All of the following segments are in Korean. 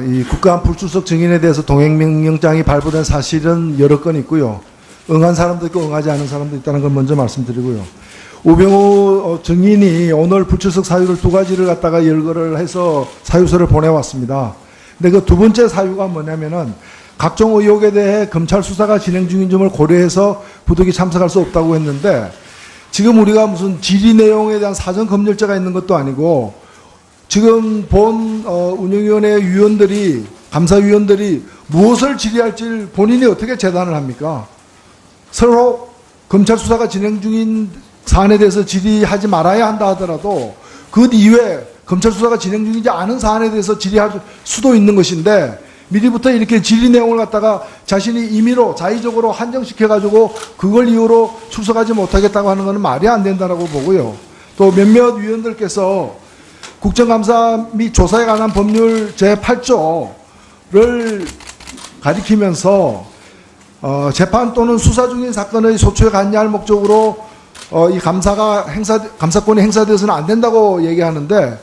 이 국가안보출석 증인에 대해서 동행명령장이 발부된 사실은 여러 건 있고요. 응한 사람도 있고 응하지 않은 사람도 있다는 걸 먼저 말씀드리고요. 우병우 증인이 오늘 불출석 사유를 두 가지를 갖다가 열거를 해서 사유서를 보내왔습니다. 근데 그 두 번째 사유가 뭐냐면은 각종 의혹에 대해 검찰 수사가 진행 중인 점을 고려해서 부득이 참석할 수 없다고 했는데, 지금 우리가 무슨 질의 내용에 대한 사전 검열죄가 있는 것도 아니고, 지금 본 운영위원회 위원들이, 감사위원들이 무엇을 질의할지 본인이 어떻게 재단을 합니까? 서로 검찰 수사가 진행 중인 사안에 대해서 질의하지 말아야 한다 하더라도 그 이외에 검찰 수사가 진행 중이지 않은 사안에 대해서 질의할 수도 있는 것인데, 미리부터 이렇게 질의 내용을 갖다가 자신이 임의로 자의적으로 한정시켜가지고 그걸 이유로 출석하지 못하겠다고 하는 것은 말이 안 된다고 보고요. 또 몇몇 위원들께서 국정감사 및 조사에 관한 법률 제8조를 가리키면서 재판 또는 수사 중인 사건의 소추에 관여할 목적으로 이 감사권이 행사되어서는 안 된다고 얘기하는데,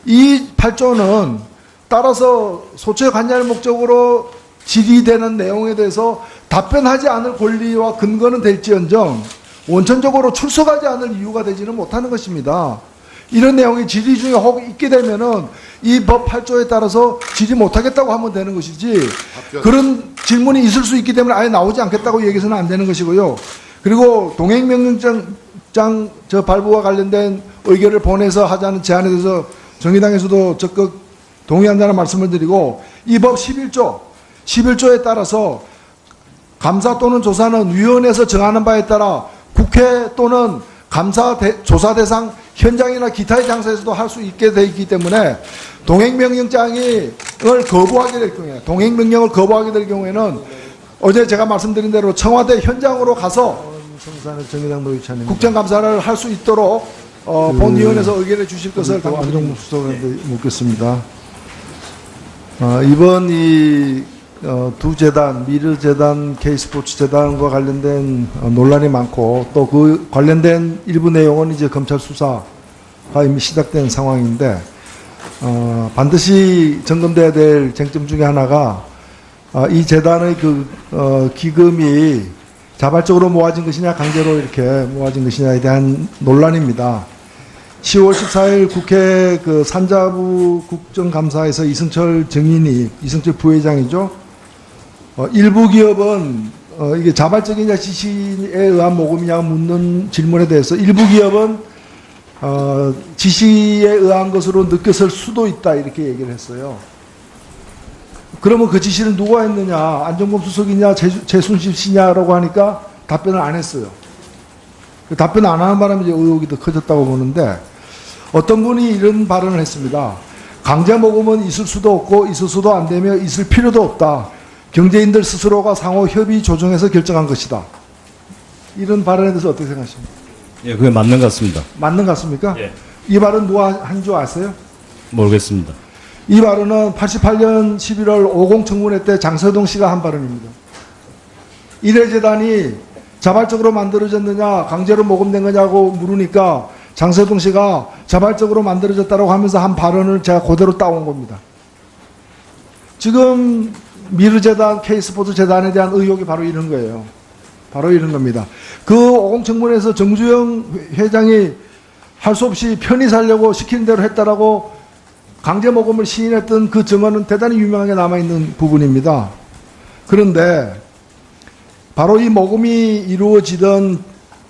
이 8조는 따라서 소추에 관여할 목적으로 질의되는 내용에 대해서 답변하지 않을 권리와 근거는 될지언정 원천적으로 출석하지 않을 이유가 되지는 못하는 것입니다. 이런 내용이 질의 중에 혹 있게 되면은 이 법 8조에 따라서 질의 못하겠다고 하면 되는 것이지, 그런 질문이 있을 수 있기 때문에 아예 나오지 않겠다고 얘기해서는 안 되는 것이고요. 그리고 동행명령장 발부와 관련된 의견을 보내서 하자는 제안에 대해서 정의당에서도 적극 동의한다는 말씀을 드리고, 이 법 11조에 따라서 감사 또는 조사는 위원회에서 정하는 바에 따라 국회 또는 조사 대상 현장이나 기타의 장소에서도 할 수 있게 되어 있기 때문에 동행명령을 거부하게 될 경우에는 어제 제가 말씀드린 대로 청와대 현장으로 가서 국정감사를 할 수 있도록 본위원회에서 의견해 주실 것을 안종무 수석한테 묻겠습니다. 이번 두 재단, 미르재단, K스포츠재단과 관련된 논란이 많고, 또 그 관련된 일부 내용은 이제 검찰 수사가 이미 시작된 상황인데, 반드시 점검돼야 될 쟁점 중에 하나가 이 재단의 기금이 자발적으로 모아진 것이냐, 강제로 이렇게 모아진 것이냐에 대한 논란입니다. 10월 14일 국회 산자부 국정감사에서 이승철 부회장이죠. 일부 기업은 이게 자발적이냐 지시에 의한 모금이냐 묻는 질문에 대해서 일부 기업은 지시에 의한 것으로 느꼈을 수도 있다, 이렇게 얘기를 했어요. 그러면 그 지시를 누가 했느냐, 안종범 수석이냐, 최순실 씨냐라고 하니까 답변을 안 했어요. 답변 안 하는 바람에 이제 의혹이 더 커졌다고 보는데, 어떤 분이 이런 발언을 했습니다. 강제 모금은 있을 수도 없고 있을 수도 안 되며 있을 필요도 없다. 경제인들 스스로가 상호 협의 조정해서 결정한 것이다. 이런 발언에 대해서 어떻게 생각하십니까? 예, 그게 맞는 것 같습니다. 맞는 것 같습니까? 예. 이 발언 누가 한 줄 아세요? 모르겠습니다. 이 발언은 88년 11월 50 청문회 때 장서동 씨가 한 발언입니다. 이래재단이 자발적으로 만들어졌느냐, 강제로 모금된 거냐고 물으니까 장서동 씨가 자발적으로 만들어졌다고 하면서 한 발언을 제가 그대로 따온 겁니다. 지금 미르재단, K스포츠재단에 대한 의혹이 바로 이런 거예요. 바로 이런 겁니다. 그 50 청문회에서 정주영 회장이 할 수 없이 편히 살려고 시키는 대로 했다라고 강제 모금을 시인했던 그 증언은 대단히 유명하게 남아있는 부분입니다. 그런데 바로 이 모금이 이루어지던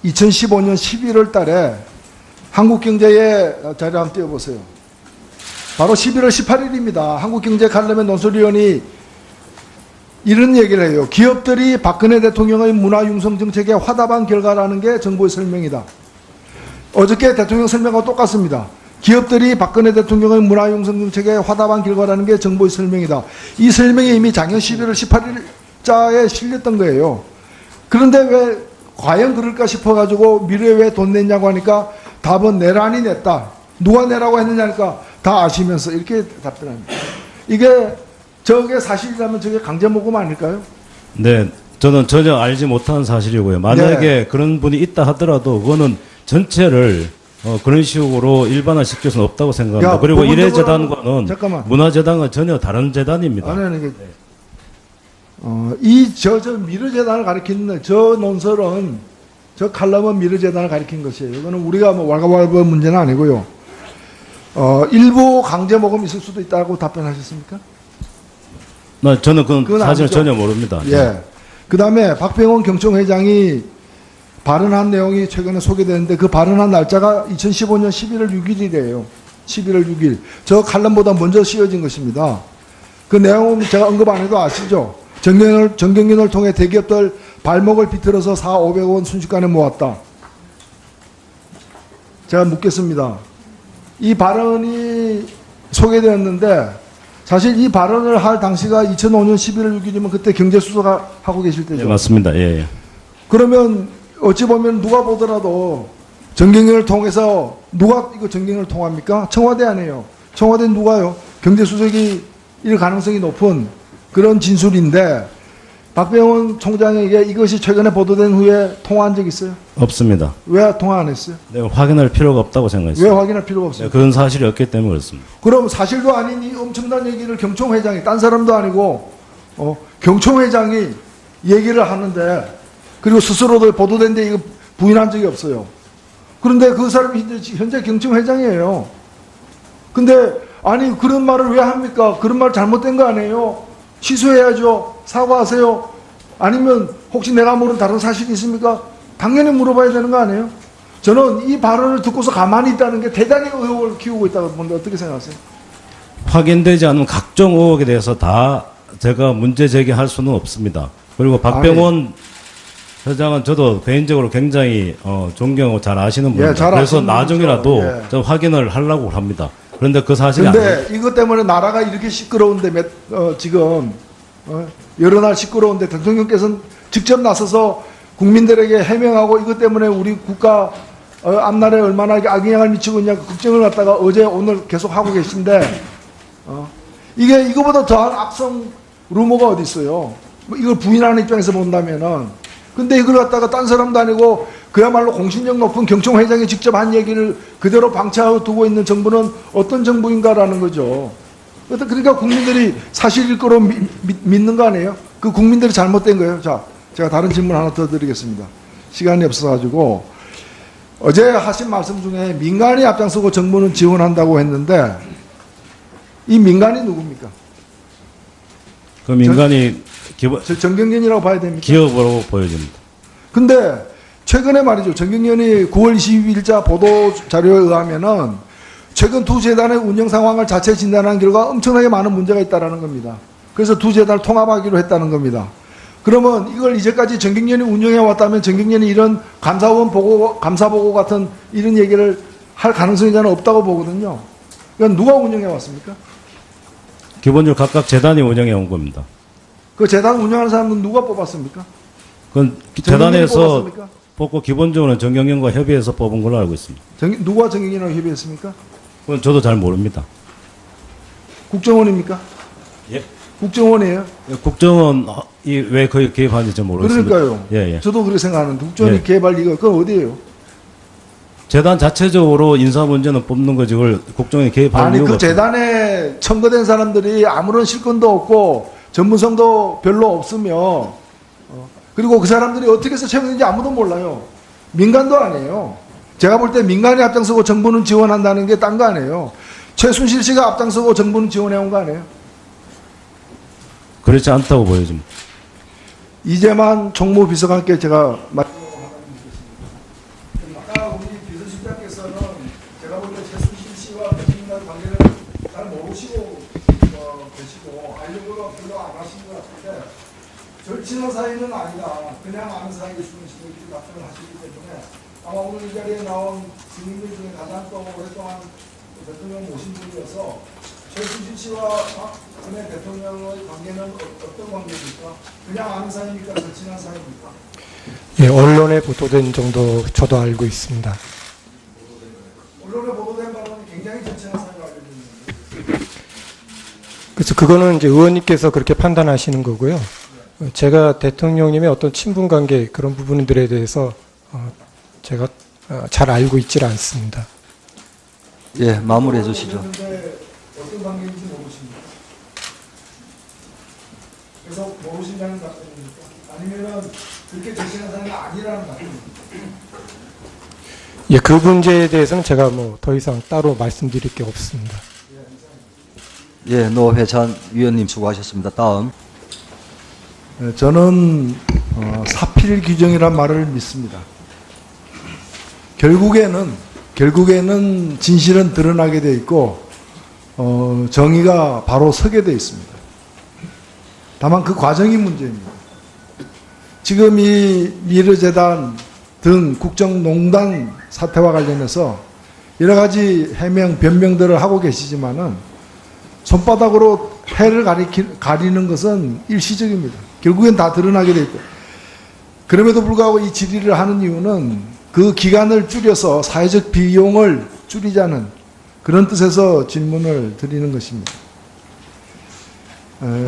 2015년 11월 달에 한국경제의 자료 한번 띄워보세요. 바로 11월 18일입니다. 한국경제 관련된 논설위원이 이런 얘기를 해요. 기업들이 박근혜 대통령의 문화융성 정책에 화답한 결과라는 게 정부의 설명이다. 어저께 대통령 설명하고 똑같습니다. 기업들이 박근혜 대통령의 문화융성 정책에 화답한 결과라는 게 정부의 설명이다. 이 설명이 이미 작년 11월 18일자에 실렸던 거예요. 그런데 왜 과연 그럴까 싶어가지고 미래에 왜 돈 냈냐고 하니까 답은 내란이 냈다. 누가 내라고 했느냐니까 다 아시면서 이렇게 답변합니다. 저게 사실이라면 저게 강제 모금 아닐까요? 네, 저는 전혀 알지 못한 사실이고요. 만약에 그런 분이 있다 하더라도 그거는 전체를 그런 식으로 일반화시킬 수는 없다고 생각합니다. 야, 그리고 부분적으로 이래재단과는 잠깐만. 문화재단과 전혀 다른 재단입니다. 아니, 저 미르재단을 가리키는 저 논설은, 저 칼럼은 미르재단을 가리킨 것이에요. 이거는 우리가 뭐 왈가왈부한 문제는 아니고요. 일부 강제 모금 있을 수도 있다고 답변하셨습니까? 저는 그건 그건 사실 아니죠. 전혀 모릅니다. 예. 그 다음에 박병원 경총회장이 발언한 내용이 최근에 소개되는데 그 발언한 날짜가 2015년 11월 6일이래요. 11월 6일. 저 칼럼보다 먼저 씌워진 것입니다. 그 내용은 제가 언급 안 해도 아시죠? 정경련을 통해 대기업들 발목을 비틀어서 4,500원 순식간에 모았다. 제가 묻겠습니다. 이 발언이 소개되었는데 사실 이 발언을 할 당시가 2005년 11월 6일이면 그때 경제수석가 하고 계실 때죠. 예, 맞습니다. 예, 예. 그러면 어찌 보면 누가 보더라도 정경련을 통해서 누가 이거 정경련을 통합니까? 청와대 아니에요. 청와대 누가요? 경제수석이 일 가능성이 높은 그런 진술인데 박병원 총장에게 이것이 최근에 보도된 후에 통화한 적 있어요? 없습니다. 왜 통화 안 했어요? 네, 확인할 필요가 없다고 왜 생각했습니다. 확인할 필요가 없어요? 네, 그런 사실이 없기 때문에 그렇습니다. 그럼 사실도 아닌 이 엄청난 얘기를 경총회장이 딴 사람도 아니고 경총회장이 얘기를 하는데 그리고 스스로도 보도된데 이거 부인한 적이 없어요. 그런데 그 사람이 현재 경총회장이에요. 근데 아니 그런 말을 왜 합니까? 그런 말 잘못된 거 아니에요? 취소해야죠. 사과하세요. 아니면 혹시 내가 모르는 다른 사실이 있습니까? 당연히 물어봐야 되는 거 아니에요? 저는 이 발언을 듣고서 가만히 있다는 게 대단히 의혹을 키우고 있다고 보는데 어떻게 생각하세요? 확인되지 않은 각종 의혹에 대해서 다 제가 문제 제기할 수는 없습니다. 그리고 박병원 회장은 저도 개인적으로 굉장히 존경하고 잘 아시는 분입니다. 잘 그래서 아시는 나중이라도 분이죠. 예. 저 확인을 하려고 합니다. 그런데 그 사실이 아니에요. 근데 이것 때문에 나라가 이렇게 시끄러운데 지금 여러 날 시끄러운데 대통령께서는 직접 나서서 국민들에게 해명하고 이것 때문에 우리 국가 앞날에 얼마나 악영향을 미치고 있냐 걱정을 갖다가 어제 오늘 계속 하고 계신데 이게 이거보다 더한 악성 루머가 어디 있어요? 뭐 이걸 부인하는 입장에서 본다면은 근데 이걸 갖다가 딴 사람도 아니고 그야말로 공신력 높은 경총회장이 직접 한 얘기를 그대로 방치하고 두고 있는 정부는 어떤 정부인가라는 거죠. 그러니까 국민들이 사실일 거로 믿는 거 아니에요? 그 국민들이 잘못된 거예요. 자, 제가 다른 질문 하나 더 드리겠습니다. 시간이 없어가지고 어제 하신 말씀 중에 민간이 앞장서고 정부는 지원한다고 했는데 이 민간이 누굽니까? 그 민간이 정경련이라고 봐야 됩니까? 기업으로 보여집니다. 근데 최근에 말이죠. 정경련이 9월 22일자 보도 자료에 의하면은 최근 두 재단의 운영 상황을 자체 진단한 결과 엄청나게 많은 문제가 있다라는 겁니다. 그래서 두 재단을 통합하기로 했다는 겁니다. 그러면 이걸 이제까지 정경련이 운영해 왔다면 정경련이 이런 감사원 보고 감사 보고 같은 이런 얘기를 할 가능성이 저는 없다고 보거든요. 이건 누가 운영해 왔습니까? 기본적으로 각각 재단이 운영해 온 겁니다. 그 재단 운영하는 사람은 누가 뽑았습니까? 그건 정경련이 재단에서 뽑았습니까? 뽑고 기본적으로는 정경련과 협의해서 뽑은 걸로 알고 있습니다. 누가 정경련하고 협의했습니까? 그건 저도 잘 모릅니다. 국정원입니까? 예. 국정원이에요. 국정원이 왜 거기 개입하는지 좀 모르겠습니다. 그러니까요. 예, 예. 저도 그렇게 생각하는데 국정원이 예. 개발 이거 그건 어디예요? 재단 자체적으로 인사 문제는 뽑는 거지 그걸 국정원이 개입할 아니 이유가 그 없습니다. 재단에 첨거된 사람들이 아무런 실권도 없고 전문성도 별로 없으며 그리고 그 사람들이 어떻게 해서 채용된지 아무도 몰라요. 민간도 아니에요. 제가 볼 때 민간이 앞장서고 정부는 지원한다는 게 딴 거 아니에요. 최순실 씨가 앞장서고 정부는 지원해온 거 아니에요. 그렇지 않다고 보여집니다. 이재만 총무비서관께 제가 아까 우리 비서실장께서는 제가 볼 때 최순실 씨와 대통령과의 관계를 잘 모르시고 계시고 알려고 별로 안 하신 것 같은데 절친한 사이는 아니다. 그냥 아는 사이일 수는 있고 이렇게 답변을 하시기 때문에 아마 오늘 이 자리에 나온 증인들 중에 가장 또 오랫동안 대통령 모신 분이어서 최순실 씨와 박근혜 대통령의 관계는 어떤 관계입니까? 그냥 아는 사이입니까? 절친한 사이입니까? 예, 언론에 보도된 정도 저도 알고 있습니다. 언론에 보도된 바로는 굉장히 절친한 사이로 알려져 있는데 그래서 그거는 이제 의원님께서 그렇게 판단하시는 거고요. 제가 대통령님의 어떤 친분 관계 그런 부분들에 대해서 제가 잘 알고 있질 않습니다. 예, 마무리해 주시죠. 어떤 관계인지 모르십니까? 그래서 모르신다는 답변입니까? 아니면은 그렇게 제시한 사람이 아니라는 답변입니까? 예, 그 문제에 대해서는 제가 뭐 더 이상 따로 말씀드릴 게 없습니다. 예, 노회찬 위원님 수고하셨습니다. 다음. 저는 사필 규정이란 말을 믿습니다. 결국에는 진실은 드러나게 돼 있고 정의가 바로 서게 돼 있습니다. 다만 그 과정이 문제입니다. 지금 이 미르재단 등 국정농단 사태와 관련해서 여러 가지 해명, 변명들을 하고 계시지만은 손바닥으로 해를 가리는 것은 일시적입니다. 결국엔 다 드러나게 돼 있고, 그럼에도 불구하고 이 질의를 하는 이유는 그 기간을 줄여서 사회적 비용을 줄이자는 그런 뜻에서 질문을 드리는 것입니다.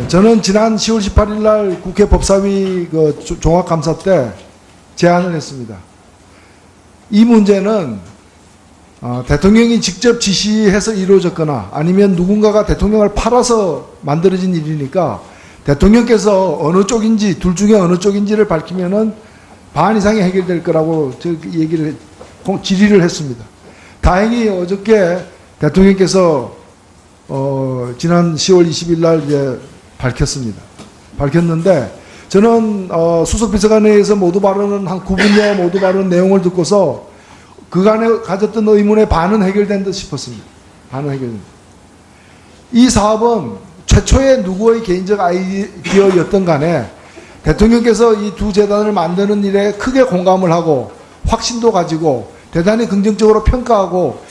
저는 지난 10월 18일 날 국회 법사위 그 종합감사 때 제안을 했습니다. 이 문제는 대통령이 직접 지시해서 이루어졌거나 아니면 누군가가 대통령을 팔아서 만들어진 일이니까 대통령께서 어느 쪽인지 둘 중에 어느 쪽인지를 밝히면은 반 이상이 해결될 거라고 질의를 했습니다. 다행히 어저께 대통령께서 지난 10월 20일 날 이제 밝혔는데 저는 수석비서관회의에서 모두 발언은 한 9분여 모두 발언 내용을 듣고서 그간에 가졌던 의문의 반은 해결된 듯 싶었습니다. 반은 해결된. 이 사업은 최초의 누구의 개인적 아이디어였던 간에 대통령께서 이 두 재단을 만드는 일에 크게 공감을 하고 확신도 가지고 대단히 긍정적으로 평가하고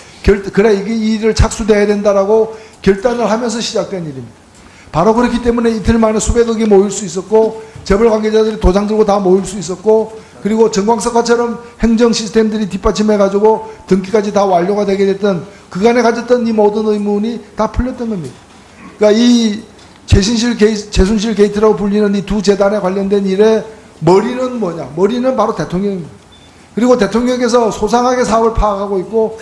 그래 이게 이 일을 착수돼야 된다라고 결단을 하면서 시작된 일입니다. 바로 그렇기 때문에 이틀 만에 수백억이 모일 수 있었고 재벌 관계자들이 도장 들고 다 모일 수 있었고 그리고 정광석화처럼 행정 시스템들이 뒷받침해가지고 등기까지 다 완료가 되게 됐던 그간에 가졌던 이 모든 의문이 다 풀렸던 겁니다. 그러니까 이 최순실 게이트라고 불리는 이 두 재단에 관련된 일의 머리는 뭐냐? 머리는 바로 대통령입니다. 그리고 대통령께서 소상하게 사업을 파악하고 있고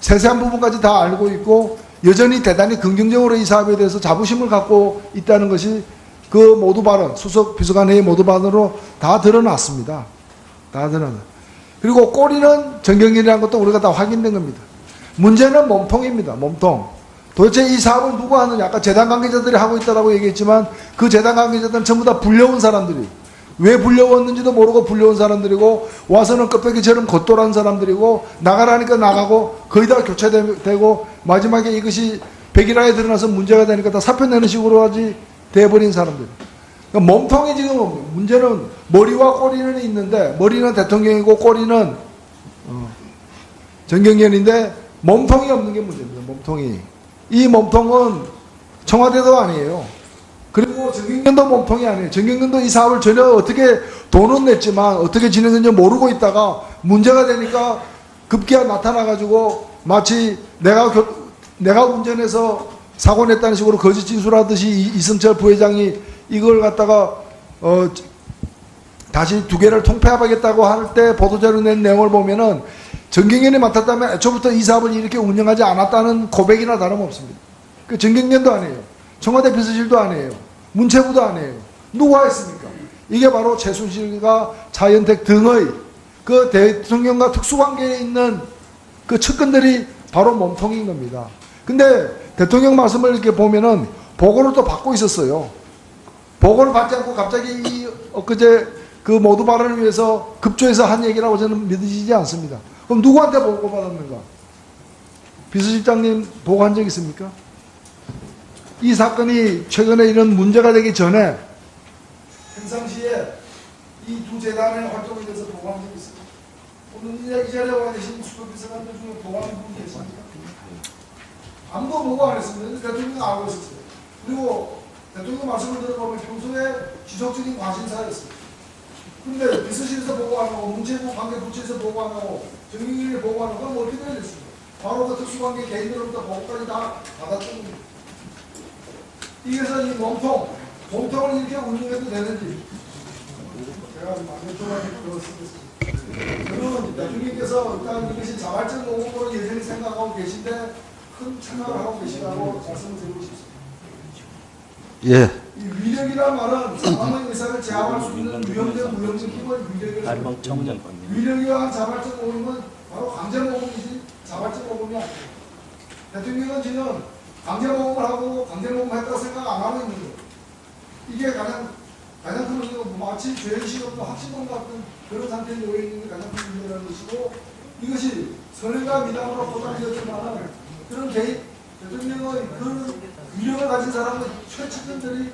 세세한 부분까지 다 알고 있고 여전히 대단히 긍정적으로 이 사업에 대해서 자부심을 갖고 있다는 것이 그 모두 발언, 수석 비서관회의 모두 발언으로 다 드러났습니다. 다 드러나. 그리고 꼬리는 정경련이라는 것도 우리가 다 확인된 겁니다. 문제는 몸통입니다. 몸통. 도대체 이 사업을 누가 하느냐? 아까 재단 관계자들이 하고 있다고 얘기했지만 그 재단 관계자들은 전부 다 불려온 사람들이 왜 불려왔는지도 모르고 불려온 사람들이고 와서는 껍데기처럼 겉돌한 사람들이고 나가라니까 나가고 거의 다 교체되고 마지막에 이것이 백일화에 드러나서 문제가 되니까 다 사표 내는 식으로 하지 돼버린 사람들. 그러니까 몸통이 지금 없는 문제는 머리와 꼬리는 있는데 머리는 대통령이고 꼬리는 정경련인데 몸통이 없는 게 문제입니다. 몸통이. 이 몸통은 청와대도 아니에요. 그리고 정경련도 몸통이 아니에요. 정경련도 이 사업을 전혀 어떻게 돈은 냈지만 어떻게 진행했는지 모르고 있다가 문제가 되니까 급기야 나타나가지고 마치 내가 운전해서 사고 냈다는 식으로 거짓 진술하듯이 이승철 부회장이 이걸 갖다가 다시 두 개를 통폐합하겠다고 할 때 보도자료 낸 내용을 보면은 정경련이 맡았다면 애초부터 이 사업을 이렇게 운영하지 않았다는 고백이나 다름없습니다. 그 정경련도 아니에요. 청와대 비서실도 아니에요. 문체부도 아니에요. 누가 했습니까? 이게 바로 최순실과 차현택 등의 그 대통령과 특수관계에 있는 그 측근들이 바로 몸통인 겁니다. 근데 대통령 말씀을 이렇게 보면은 보고를 또 받고 있었어요. 보고를 받지 않고 갑자기 엊그제 그 모두 발언을 위해서 급조해서 한 얘기라고 저는 믿어지지 않습니다. 그럼 누구한테 보고받았는가? 비서실장님 보고한 적 있습니까? 이 사건이 최근에 이런 문제가 되기 전에 평상시에 이 두 재단의 활동에 대해서 보고한 적 있습니까? 오늘 이 자리에 와 계신 수석비서관들 중에 보고한 분 계십니까? 아무도 보고 안 했습니다. 대통령이 알고 있었어요. 그리고 대통령 말씀을 들어보면 평소에 지속적인 관심사였습니다. 근데 비서실에서 보고 안 하고 문체부 관계 부처에서 보고 안 하고 정경련이 보고 안 하고 그럼 어떻게 해야 됐습니까? 바로 그 특수관계 개인들로부터 보고까지 다 받았던 겁니다. 이래서 이 몸통을 이렇게 운영해도 되는지 제가 만족하게 들었습니다. 저는 대통령께서 일단 이것이 자발적 노동으로 예전히 생각하고 계신데 큰 생각을 하고 계시다고 말씀을 드리고 싶습니다. 예, 이 위력이란 말은 사망의 의사를 제압할 수 있는 위험된 무형적 힘을 위력이라고 합니다. 위력이와 자발적 모금은 바로 강제 모금이지 자발적 모금이 아니에요. 대통령은 지금 강제 모금을 하고 강제 모금했다고 생각 안 하고 있는 거예요. 이게 가장 큰 문제고 마치 죄의식 없는 확신범 같은 그런 상태에 놓여 있는 게 가장 큰 문제라는 것이고 이것이 선행과 미담으로 포장되었지만 그런 개인 대통령의 그런 위력을 가진 사람은 최측근들이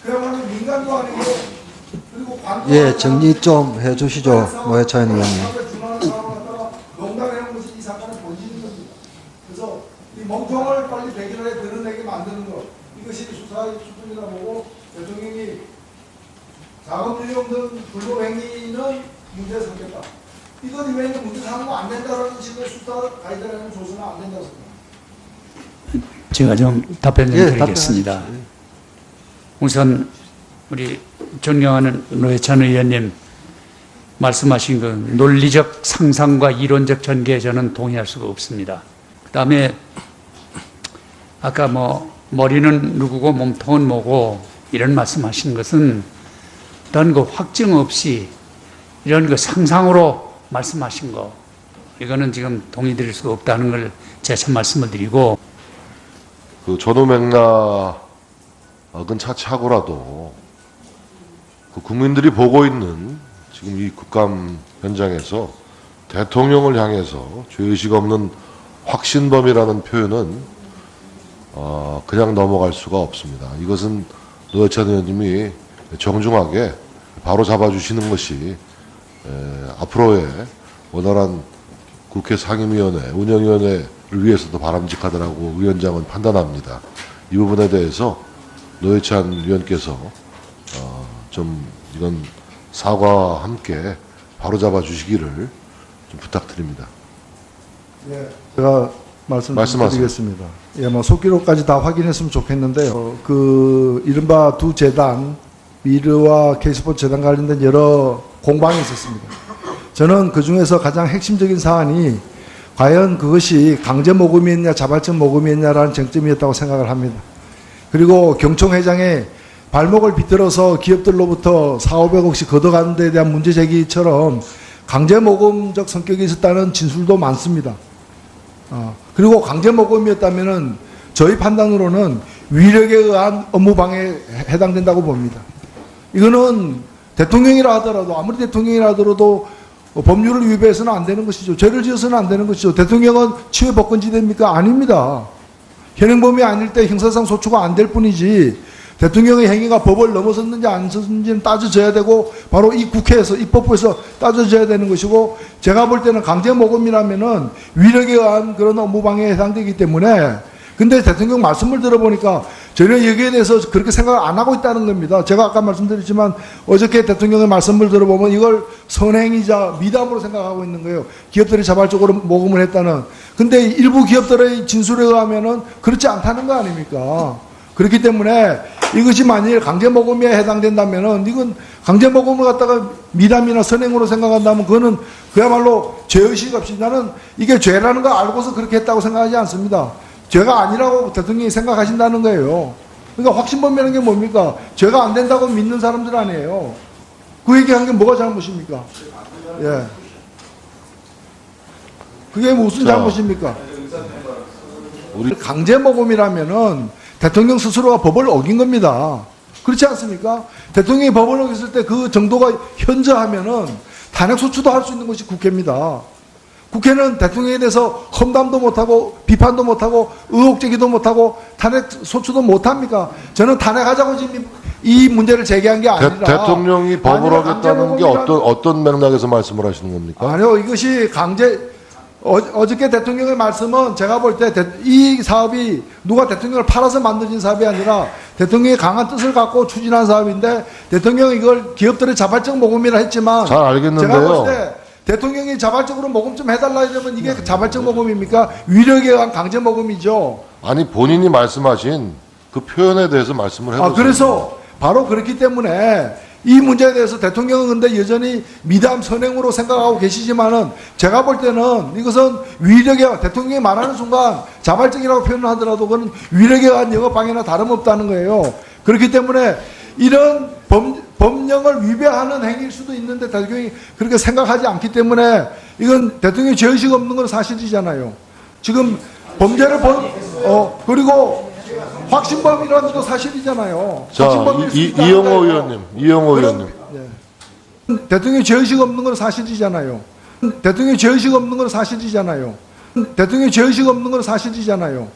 그야말로 민간도 아니고 그리고 관도 예, 정리 좀 해주시죠, 노회찬 의원님. 농담해놓은 것이 이 사건의 본질인 겁니다. 그래서 이 멍청을 빨리 백일하에 드러내게 만드는 것 이것이 수사의 수준이라 보고 대통령이 자금유용 등 불법 행위는 문제를 삼겠다. 이것 이외에는 문제 삼으면 안 된다는 식의 수사 가이드라인을 줘서는 안 된다고 생각합니다. 제가 좀 답변 좀 예, 드리겠습니다. 우선 우리 존경하는 노회찬 의원님 말씀하신 그 논리적 상상과 이론적 전개에 저는 동의할 수가 없습니다. 그다음에 아까 뭐 머리는 누구고 몸통은 뭐고 이런 말씀하신 것은 어떤 그 확증 없이 이런 그 상상으로 말씀하신 거 이거는 지금 동의드릴 수가 없다는 걸 재차 말씀을 드리고 그 전후 맥락은 차치하고라도 그 국민들이 보고 있는 지금 이 국감 현장에서 대통령을 향해서 죄의식 없는 확신범이라는 표현은 그냥 넘어갈 수가 없습니다. 이것은 노회찬 의원님이 정중하게 바로 잡아주시는 것이 앞으로의 원활한 국회 상임위원회, 운영위원회를 위해서도 바람직하다라고 위원장은 판단합니다. 이 부분에 대해서 노회찬 위원께서 좀 이건 사과와 함께 바로 잡아주시기를 좀 부탁드립니다. 예, 제가 말씀드리겠습니다. 예, 뭐 속기록까지 다 확인했으면 좋겠는데요. 그 이른바 두 재단 미르와 K스포츠 재단 관련된 여러 공방이 있었습니다. 저는 그 중에서 가장 핵심적인 사안이 과연 그것이 강제 모금이었냐 자발적 모금이었냐라는 쟁점이었다고 생각을 합니다. 그리고 경총 회장의 발목을 비틀어서 기업들로부터 4,500억씩 걷어가는 데 대한 문제 제기처럼 강제 모금적 성격이 있었다는 진술도 많습니다. 그리고 강제 모금이었다면은 저희 판단으로는 위력에 의한 업무방해에 해당된다고 봅니다. 이거는 대통령이라 하더라도 아무리 대통령이라 하더라도 법률을 위배해서는 안 되는 것이죠. 죄를 지어서는 안 되는 것이죠. 대통령은 치외법권지대입니까? 아닙니다. 현행범이 아닐 때 형사상 소추가 안 될 뿐이지 대통령의 행위가 법을 넘어섰는지 안 넘어섰는지는 따져져야 되고 바로 이 국회에서 입법부에서 따져져야 되는 것이고 제가 볼 때는 강제 모금이라면은 위력에 의한 그런 업무방해에 해당되기 때문에 근데 대통령 말씀을 들어보니까 전혀 여기에 대해서 그렇게 생각을 안 하고 있다는 겁니다. 제가 아까 말씀드렸지만 어저께 대통령의 말씀을 들어보면 이걸 선행이자 미담으로 생각하고 있는 거예요. 기업들이 자발적으로 모금을 했다는. 근데 일부 기업들의 진술에 의하면은 그렇지 않다는 거 아닙니까? 그렇기 때문에 이것이 만일 강제 모금에 해당된다면은 이건 강제 모금을 갖다가 미담이나 선행으로 생각한다면 그거는 그야말로 죄의식 없이 나는 이게 죄라는 거 알고서 그렇게 했다고 생각하지 않습니다. 죄가 아니라고 대통령이 생각하신다는 거예요. 그러니까 확신범이라는 게 뭡니까? 죄가 안 된다고 믿는 사람들 아니에요. 그 얘기한 게 뭐가 잘못입니까? 예. 그게 무슨 잘못입니까? 우리 강제 모금이라면은 대통령 스스로가 법을 어긴 겁니다. 그렇지 않습니까? 대통령이 법을 어겼을 때 그 정도가 현저하면은 탄핵 소추도 할 수 있는 것이 국회입니다. 국회는 대통령에 대해서 험담도 못하고 비판도 못하고 의혹 제기도 못하고 탄핵 소추도 못합니까? 저는 탄핵하자고 지금 이 문제를 제기한 게 아니라 대통령이 법을 어겼다는 게 어떤 맥락에서 말씀을 하시는 겁니까? 아니요, 이것이 어저께 대통령의 말씀은 제가 볼 때 이 사업이 누가 대통령을 팔아서 만들어진 사업이 아니라 대통령의 강한 뜻을 갖고 추진한 사업인데 대통령이 이걸 기업들의 자발적 모금이라 했지만 잘 알겠는데요. 제가 볼 때 대통령이 자발적으로 모금 좀 해달라 이러면 이게 자발적 모금입니까? 위력에 의한 강제 모금이죠. 아니 본인이 말씀하신 그 표현에 대해서 말씀을 해보세요. 그래서 바로 그렇기 때문에 이 문제에 대해서 대통령은 근데 여전히 미담 선행으로 생각하고 계시지만은 제가 볼 때는 이것은 위력에 대통령이 말하는 순간 자발적이라고 표현을 하더라도 그건 위력에 의한 영업 방해나 다름없다는 거예요. 그렇기 때문에 이런 법령을 위배하는 행위일 수도 있는데 대통령이 그렇게 생각하지 않기 때문에 이건 대통령이 죄의식 없는 건 사실이잖아요. 지금 범죄를 그리고 확신범이라는 것도 사실이잖아요. 자, 확신범일 수 있다. 이영호 의원님. 대통령이 죄의식 없는 건 사실이잖아요. 대통령이 죄의식 없는 건 사실이잖아요. 대통령이 죄의식 없는 건 사실이잖아요.